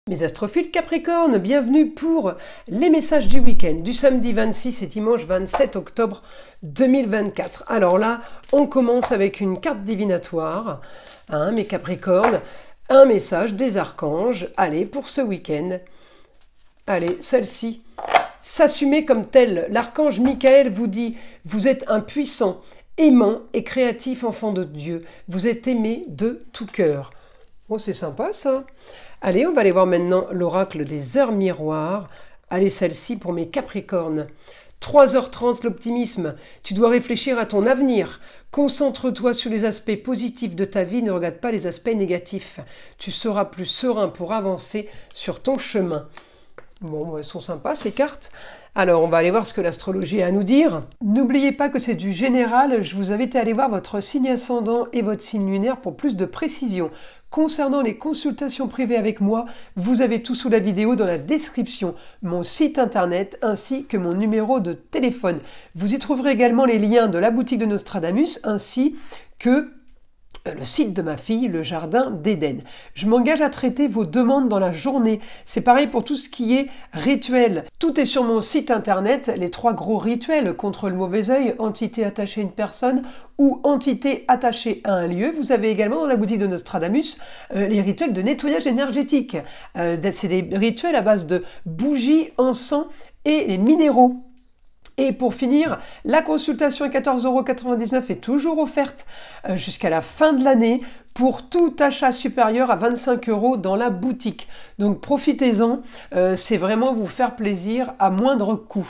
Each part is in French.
Mes astrophiles Capricorne, bienvenue pour les messages du week-end, du samedi 26 et dimanche 27 octobre 2024. Alors là, on commence avec une carte divinatoire, mes Capricornes, un message des archanges. Allez, pour ce week-end, allez, celle-ci, s'assumer comme tel. L'archange Michael vous dit, vous êtes un puissant, aimant et créatif enfant de Dieu. Vous êtes aimé de tout cœur. Oh, c'est sympa ça. Allez, on va aller voir maintenant l'oracle des heures miroirs. Allez, celle-ci pour mes Capricornes. 3h30, l'optimisme. Tu dois réfléchir à ton avenir. Concentre-toi sur les aspects positifs de ta vie, ne regarde pas les aspects négatifs. Tu seras plus serein pour avancer sur ton chemin. Bon, elles sont sympas ces cartes. Alors, on va aller voir ce que l'astrologie a à nous dire. N'oubliez pas que c'est du général. Je vous invite à aller voir votre signe ascendant et votre signe lunaire pour plus de précision. Concernant les consultations privées avec moi, vous avez tout sous la vidéo dans la description, mon site internet ainsi que mon numéro de téléphone. Vous y trouverez également les liens de la boutique de Nostradamus ainsi que le site de ma fille, le jardin d'Éden. Je m'engage à traiter vos demandes dans la journée. C'est pareil pour tout ce qui est rituel. Tout est sur mon site internet, les 3 gros rituels contre le mauvais œil, entité attachée à une personne ou entité attachée à un lieu. Vous avez également dans la boutique de Nostradamus les rituels de nettoyage énergétique. C'est des rituels à base de bougies, encens et les minéraux. Et pour finir, la consultation à 14,99 € est toujours offerte jusqu'à la fin de l'année pour tout achat supérieur à 25 € dans la boutique. Donc profitez-en, c'est vraiment vous faire plaisir à moindre coût.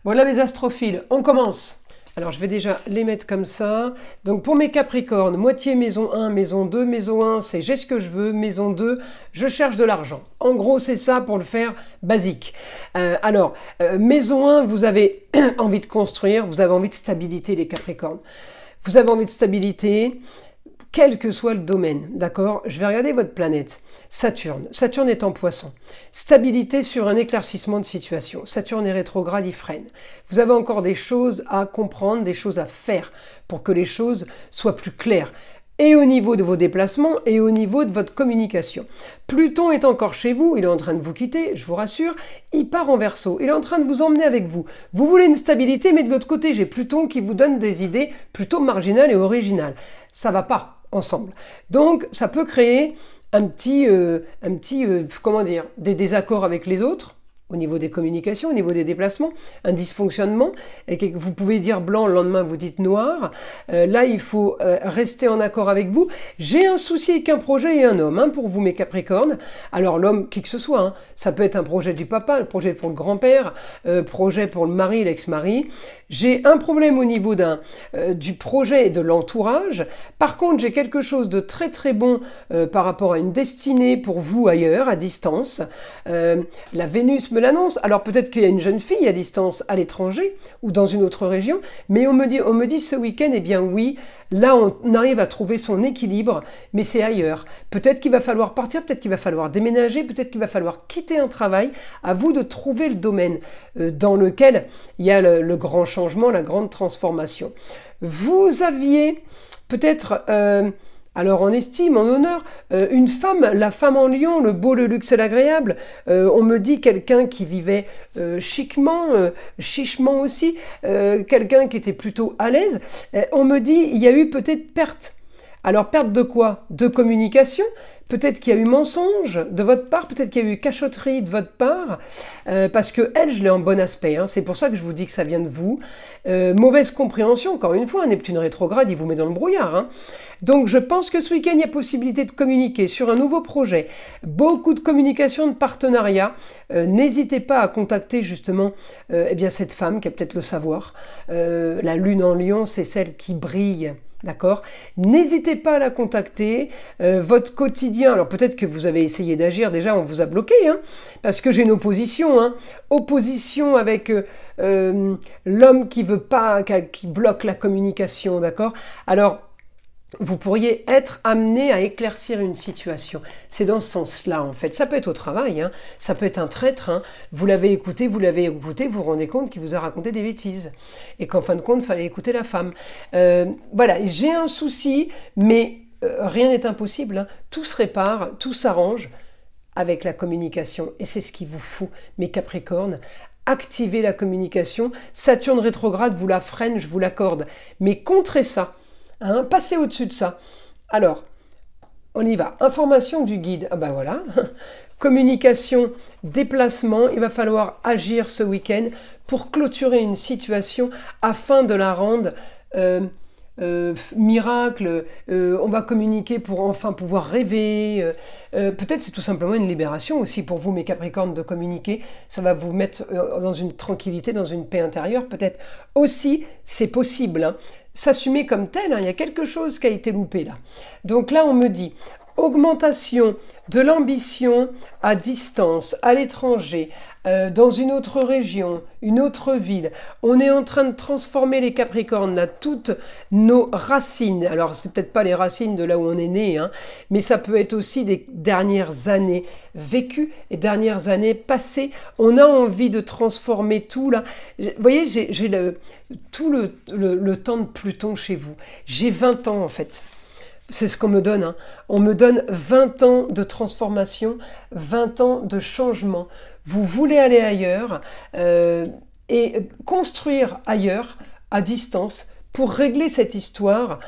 Voilà mes astrophiles, on commence! Alors, je vais déjà les mettre comme ça. Donc, pour mes Capricornes, moitié maison 1, maison 2. Maison 1, c'est j'ai ce que je veux. Maison 2, je cherche de l'argent. En gros, c'est ça pour le faire basique. Maison 1, vous avez envie de construire, vous avez envie de stabilité, les Capricornes. Vous avez envie de stabilité, quel que soit le domaine, d'accord? Je vais regarder votre planète. Saturne. Saturne est en Poisson. Stabilité sur un éclaircissement de situation. Saturne est rétrograde, il freine. Vous avez encore des choses à comprendre, des choses à faire pour que les choses soient plus claires. Et au niveau de vos déplacements et au niveau de votre communication. Pluton est encore chez vous, il est en train de vous quitter, je vous rassure, il part en Verseau, il est en train de vous emmener avec vous. Vous voulez une stabilité, mais de l'autre côté, j'ai Pluton qui vous donne des idées plutôt marginales et originales. Ça va pas ensemble. Donc, ça peut créer des désaccords avec les autres, au niveau des communications, au niveau des déplacements, un dysfonctionnement, et que vous pouvez dire blanc, le lendemain vous dites noir. Là, il faut rester en accord avec vous. J'ai un souci avec un projet et un homme, pour vous mes Capricornes. Alors l'homme, qui que ce soit, ça peut être un projet du papa, le projet pour le grand-père, projet pour le mari, l'ex-mari. J'ai un problème au niveau du projet et de l'entourage. Par contre, j'ai quelque chose de très très bon par rapport à une destinée pour vous ailleurs, à distance. La Vénus me l'annonce. Alors peut-être qu'il y a une jeune fille à distance à l'étranger ou dans une autre région, mais on me dit ce week-end, eh bien oui, là on arrive à trouver son équilibre, mais c'est ailleurs. Peut-être qu'il va falloir partir, peut-être qu'il va falloir déménager, peut-être qu'il va falloir quitter un travail. À vous de trouver le domaine dans lequel il y a le grand changement, la grande transformation. Vous aviez peut-être... alors en estime, en honneur, une femme, la femme en lion, le beau, le luxe et l'agréable, on me dit quelqu'un qui vivait chichement aussi, quelqu'un qui était plutôt à l'aise, on me dit il y a eu peut-être perte. Alors perte de quoi? De communication? Peut-être qu'il y a eu mensonge de votre part, peut-être qu'il y a eu cachotterie de votre part, parce que elle, je l'ai en bon aspect, c'est pour ça que je vous dis que ça vient de vous. Mauvaise compréhension, encore une fois, Neptune rétrograde, il vous met dans le brouillard. Donc je pense que ce week-end, il y a possibilité de communiquer sur un nouveau projet, beaucoup de communication, de partenariat. N'hésitez pas à contacter justement cette femme qui a peut-être le savoir. La lune en lion, c'est celle qui brille. D'accord? N'hésitez pas à la contacter. Votre quotidien, alors peut-être que vous avez essayé d'agir, déjà on vous a bloqué, parce que j'ai une opposition, opposition avec l'homme qui veut pas, qui bloque la communication, d'accord? Alors, vous pourriez être amené à éclaircir une situation. C'est dans ce sens-là, en fait. Ça peut être au travail, ça peut être un traître. Vous l'avez écouté, vous vous rendez compte qu'il vous a raconté des bêtises. Et qu'en fin de compte, il fallait écouter la femme. Voilà, j'ai un souci, mais rien n'est impossible. Tout se répare, tout s'arrange. avec la communication. Et c'est ce qu'il vous faut, mes Capricornes. Activez la communication. Saturne rétrograde vous la freine, je vous l'accorde. Mais contrez ça. Hein, passez au-dessus de ça. Alors, on y va. Information du guide. Ah ben voilà. Communication, déplacement. Il va falloir agir ce week-end pour clôturer une situation afin de la rendre miracle. On va communiquer pour enfin pouvoir rêver. Peut-être c'est tout simplement une libération aussi pour vous, mes Capricornes, de communiquer. Ça va vous mettre dans une tranquillité, dans une paix intérieure. Peut-être aussi, c'est possible. Hein. S'assumer comme tel, hein. Il y a quelque chose qui a été loupé là. Donc là, on me dit augmentation de l'ambition à distance, à l'étranger, dans une autre région, une autre ville. On est en train de transformer les Capricornes, là, toutes nos racines. Alors, c'est peut-être pas les racines de là où on est né, hein, mais ça peut être aussi des dernières années vécues et dernières années passées. On a envie de transformer tout, là. Vous voyez, j'ai tout le temps de Pluton chez vous. J'ai 20 ans, en fait. C'est ce qu'on me donne. Hein. On me donne 20 ans de transformation, 20 ans de changement. Vous voulez aller ailleurs et construire ailleurs, à distance, pour régler cette histoire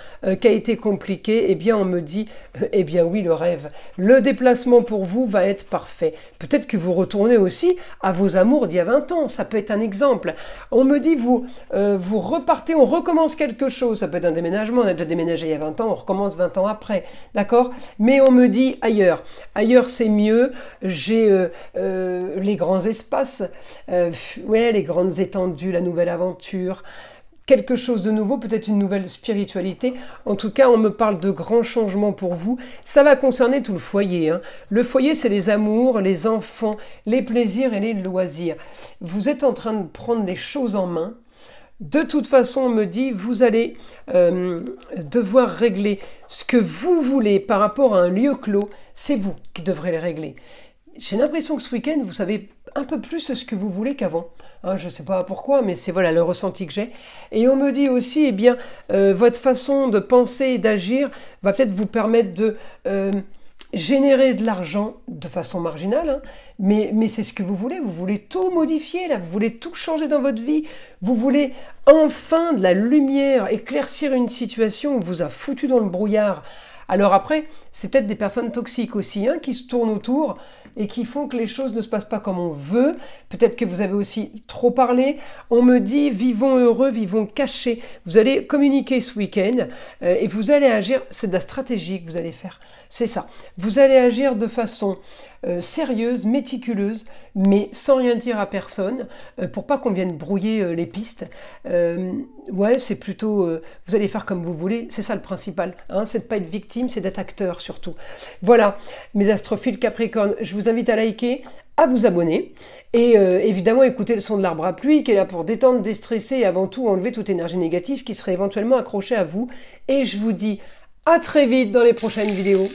qui a été compliquée. Eh bien, on me dit, eh bien oui, le rêve. Le déplacement pour vous va être parfait. Peut-être que vous retournez aussi à vos amours d'il y a 20 ans. Ça peut être un exemple. On me dit, vous repartez, on recommence quelque chose. Ça peut être un déménagement. On a déjà déménagé il y a 20 ans, on recommence 20 ans après. D'accord? Mais on me dit ailleurs. Ailleurs, c'est mieux. J'ai les grands espaces, ouais, les grandes étendues, la nouvelle aventure. Quelque chose de nouveau, peut-être une nouvelle spiritualité. En tout cas, on me parle de grands changements pour vous. Ça va concerner tout le foyer. Hein. Le foyer, c'est les amours, les enfants, les plaisirs et les loisirs. Vous êtes en train de prendre les choses en main. De toute façon, on me dit, vous allez devoir régler ce que vous voulez par rapport à un lieu clos. C'est vous qui devrez les régler. J'ai l'impression que ce week-end, vous savez un peu plus ce que vous voulez qu'avant. Hein, je ne sais pas pourquoi, mais c'est voilà le ressenti que j'ai. Et on me dit aussi, eh bien, votre façon de penser et d'agir va peut-être vous permettre de générer de l'argent de façon marginale, hein, mais c'est ce que vous voulez tout modifier, là, vous voulez tout changer dans votre vie, vous voulez enfin de la lumière, éclaircir une situation où vous a foutu dans le brouillard. Alors après, c'est peut-être des personnes toxiques aussi, hein, qui se tournent autour et qui font que les choses ne se passent pas comme on veut. Peut-être que vous avez aussi trop parlé. On me dit, vivons heureux, vivons cachés. Vous allez communiquer ce week-end et vous allez agir, c'est de la stratégie que vous allez faire. C'est ça. Vous allez agir de façon sérieuse, méticuleuse, mais sans rien dire à personne, pour pas qu'on vienne brouiller les pistes. Ouais, c'est plutôt, vous allez faire comme vous voulez, c'est ça le principal, hein, c'est de pas être victime, c'est d'être acteur surtout. Voilà, mes astrophiles Capricorne, je vous invite à liker, à vous abonner, et évidemment écouter le son de l'arbre à pluie, qui est là pour détendre, déstresser, et avant tout enlever toute énergie négative qui serait éventuellement accrochée à vous, et je vous dis à très vite dans les prochaines vidéos.